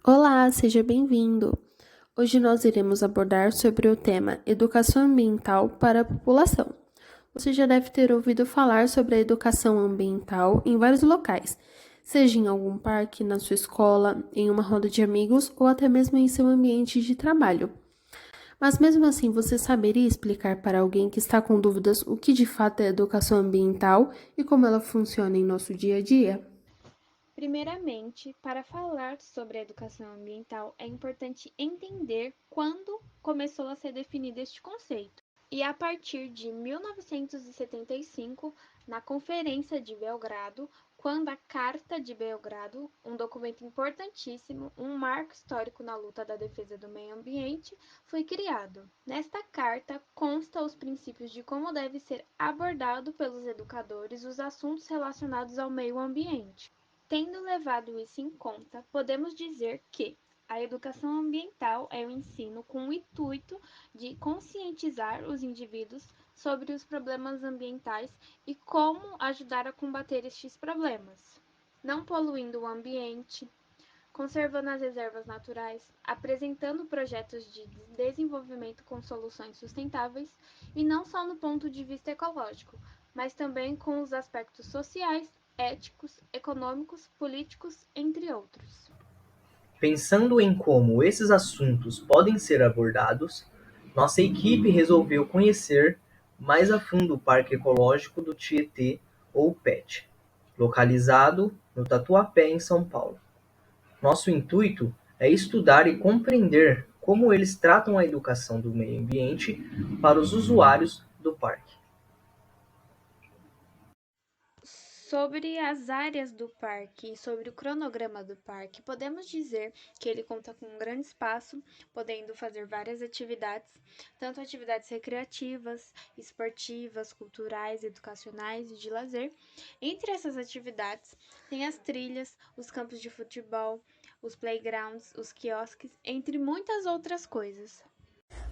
Olá, seja bem-vindo! Hoje nós iremos abordar sobre o tema Educação Ambiental para a População. Você já deve ter ouvido falar sobre a educação ambiental em vários locais, seja em algum parque, na sua escola, em uma roda de amigos ou até mesmo em seu ambiente de trabalho. Mas mesmo assim, você saberia explicar para alguém que está com dúvidas o que de fato é educação ambiental e como ela funciona em nosso dia a dia? Primeiramente, para falar sobre a educação ambiental, é importante entender quando começou a ser definido este conceito. E a partir de 1975, na Conferência de Belgrado, quando a Carta de Belgrado, um documento importantíssimo, um marco histórico na luta da defesa do meio ambiente, foi criado. Nesta carta consta os princípios de como deve ser abordado pelos educadores os assuntos relacionados ao meio ambiente. Tendo levado isso em conta, podemos dizer que a educação ambiental é o ensino com o intuito de conscientizar os indivíduos sobre os problemas ambientais e como ajudar a combater estes problemas, não poluindo o ambiente, conservando as reservas naturais, apresentando projetos de desenvolvimento com soluções sustentáveis e não só no ponto de vista ecológico, mas também com os aspectos sociais, éticos, econômicos, políticos, entre outros. Pensando em como esses assuntos podem ser abordados, nossa equipe resolveu conhecer mais a fundo o Parque Ecológico do Tietê, ou PET, localizado no Tatuapé, em São Paulo. Nosso intuito é estudar e compreender como eles tratam a educação do meio ambiente para os usuários do parque. Sobre as áreas do parque e sobre o cronograma do parque, podemos dizer que ele conta com um grande espaço, podendo fazer várias atividades, tanto atividades recreativas, esportivas, culturais, educacionais e de lazer. Entre essas atividades, tem as trilhas, os campos de futebol, os playgrounds, os quiosques, entre muitas outras coisas.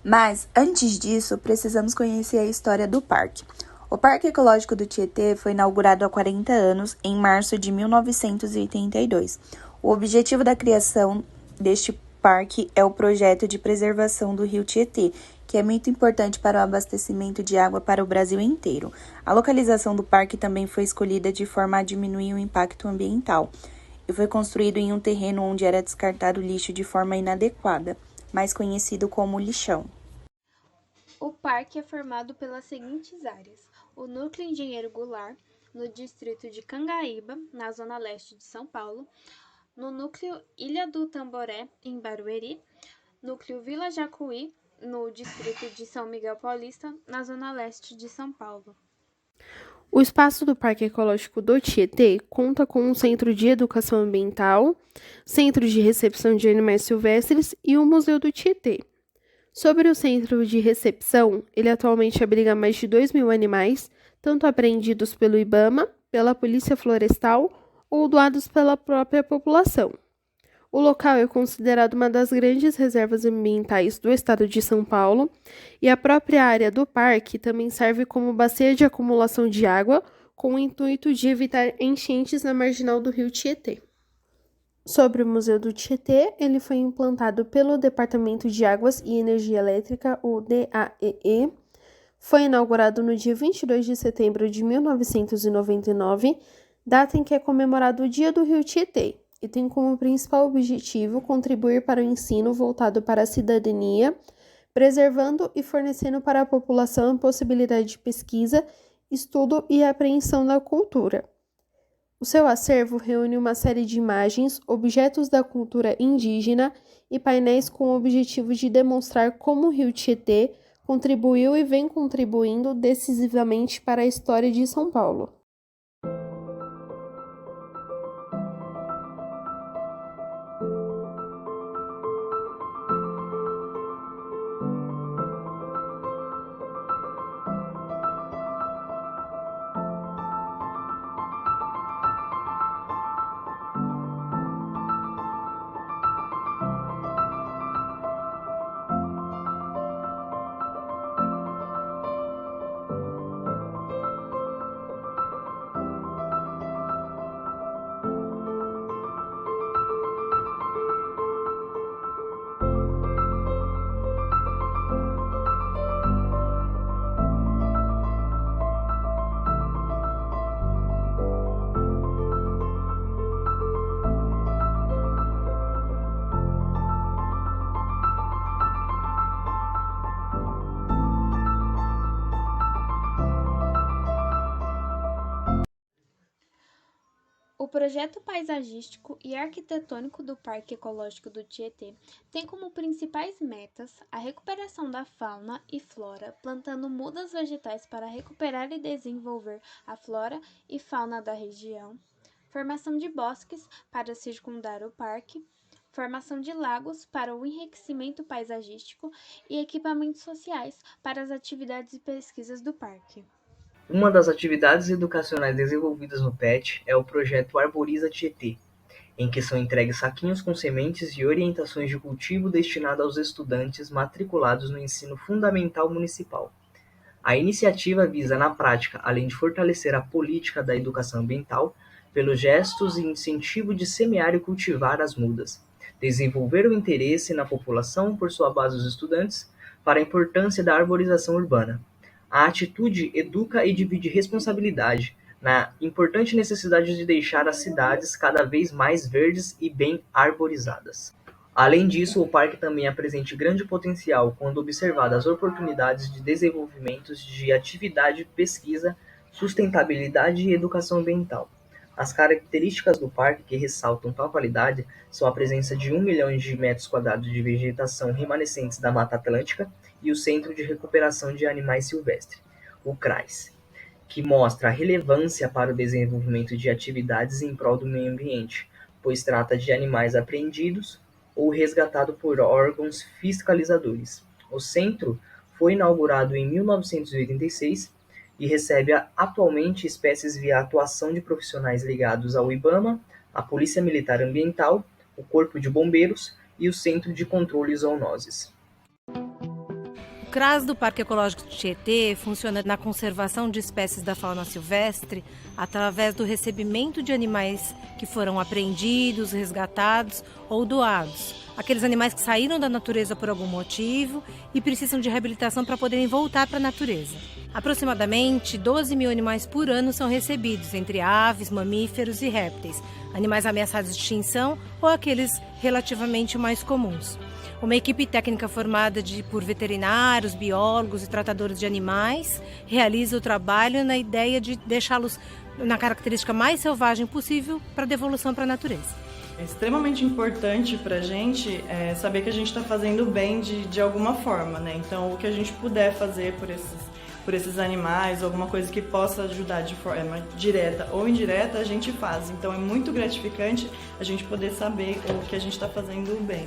Mas, antes disso, precisamos conhecer a história do parque. O Parque Ecológico do Tietê foi inaugurado há 40 anos, em março de 1982. O objetivo da criação deste parque é o projeto de preservação do rio Tietê, que é muito importante para o abastecimento de água para o Brasil inteiro. A localização do parque também foi escolhida de forma a diminuir o impacto ambiental e foi construído em um terreno onde era descartado lixo de forma inadequada, mais conhecido como lixão. O parque é formado pelas seguintes áreas: o Núcleo Engenheiro Goulart, no distrito de Cangaíba, na zona leste de São Paulo, no Núcleo Ilha do Tamboré, em Barueri, Núcleo Vila Jacuí, no distrito de São Miguel Paulista, na zona leste de São Paulo. O espaço do Parque Ecológico do Tietê conta com um centro de educação ambiental, centro de recepção de animais silvestres e o Museu do Tietê. Sobre o centro de recepção, ele atualmente abriga mais de 2.000 animais, tanto apreendidos pelo IBAMA, pela Polícia Florestal ou doados pela própria população. O local é considerado uma das grandes reservas ambientais do estado de São Paulo e a própria área do parque também serve como bacia de acumulação de água, com o intuito de evitar enchentes na marginal do rio Tietê. Sobre o Museu do Tietê, ele foi implantado pelo Departamento de Águas e Energia Elétrica, o DAEE. Foi inaugurado no dia 22 de setembro de 1999, data em que é comemorado o Dia do Rio Tietê, e tem como principal objetivo contribuir para o ensino voltado para a cidadania, preservando e fornecendo para a população a possibilidade de pesquisa, estudo e apreensão da cultura. O seu acervo reúne uma série de imagens, objetos da cultura indígena e painéis com o objetivo de demonstrar como o Rio Tietê contribuiu e vem contribuindo decisivamente para a história de São Paulo. projeto paisagístico e arquitetônico do Parque Ecológico do Tietê tem como principais metas a recuperação da fauna e flora, plantando mudas vegetais para recuperar e desenvolver a flora e fauna da região, formação de bosques para circundar o parque, formação de lagos para o enriquecimento paisagístico e equipamentos sociais para as atividades e pesquisas do parque. Uma das atividades educacionais desenvolvidas no PET é o projeto Arboriza Tietê, em que são entregues saquinhos com sementes e orientações de cultivo destinado aos estudantes matriculados no ensino fundamental municipal. A iniciativa visa, na prática, além de fortalecer a política da educação ambiental, pelos gestos e incentivo de semear e cultivar as mudas, desenvolver o interesse na população por sua base dos estudantes para a importância da arborização urbana. A atitude educa e divide responsabilidade na importante necessidade de deixar as cidades cada vez mais verdes e bem arborizadas. Além disso, o parque também apresenta grande potencial quando observadas as oportunidades de desenvolvimento de atividade, pesquisa, sustentabilidade e educação ambiental. As características do parque que ressaltam tal qualidade são a presença de 1 milhão de metros quadrados de vegetação remanescentes da Mata Atlântica e o Centro de Recuperação de Animais Silvestres, o CRAS, que mostra a relevância para o desenvolvimento de atividades em prol do meio ambiente, pois trata de animais apreendidos ou resgatados por órgãos fiscalizadores. O centro foi inaugurado em 1986 e recebe atualmente espécies via atuação de profissionais ligados ao IBAMA, a Polícia Militar Ambiental, o Corpo de Bombeiros e o Centro de Controle Zoonoses. O CRAS do Parque Ecológico do Tietê funciona na conservação de espécies da fauna silvestre através do recebimento de animais que foram apreendidos, resgatados ou doados. Aqueles animais que saíram da natureza por algum motivo e precisam de reabilitação para poderem voltar para a natureza. Aproximadamente 12 mil animais por ano são recebidos, entre aves, mamíferos e répteis, animais ameaçados de extinção ou aqueles relativamente mais comuns. Uma equipe técnica formada por veterinários, biólogos e tratadores de animais realiza o trabalho na ideia de deixá-los na característica mais selvagem possível para devolução para a natureza. É extremamente importante para a gente saber que a gente está fazendo bem de alguma forma, né? Então, o que a gente puder fazer por esses animais, alguma coisa que possa ajudar de forma direta ou indireta, a gente faz. Então, é muito gratificante a gente poder saber o que a gente está fazendo bem.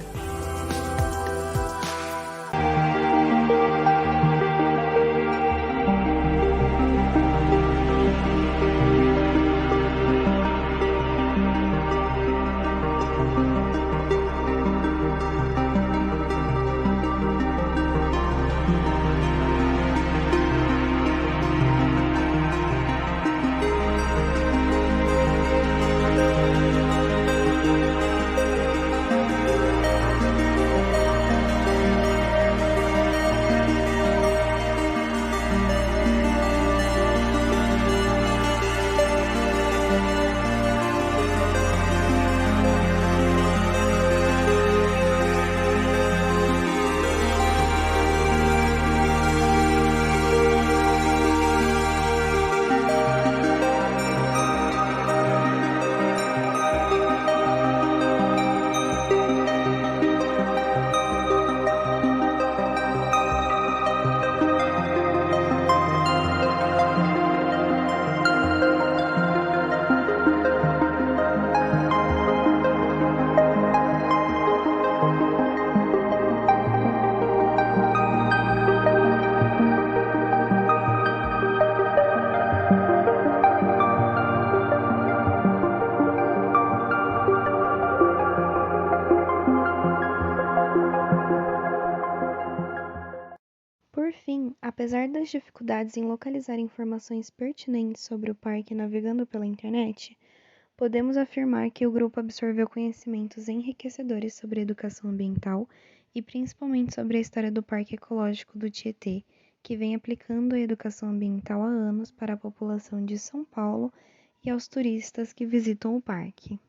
Por fim, apesar das dificuldades em localizar informações pertinentes sobre o parque navegando pela internet, podemos afirmar que o grupo absorveu conhecimentos enriquecedores sobre educação ambiental e principalmente sobre a história do Parque Ecológico do Tietê, que vem aplicando a educação ambiental há anos para a população de São Paulo e aos turistas que visitam o parque.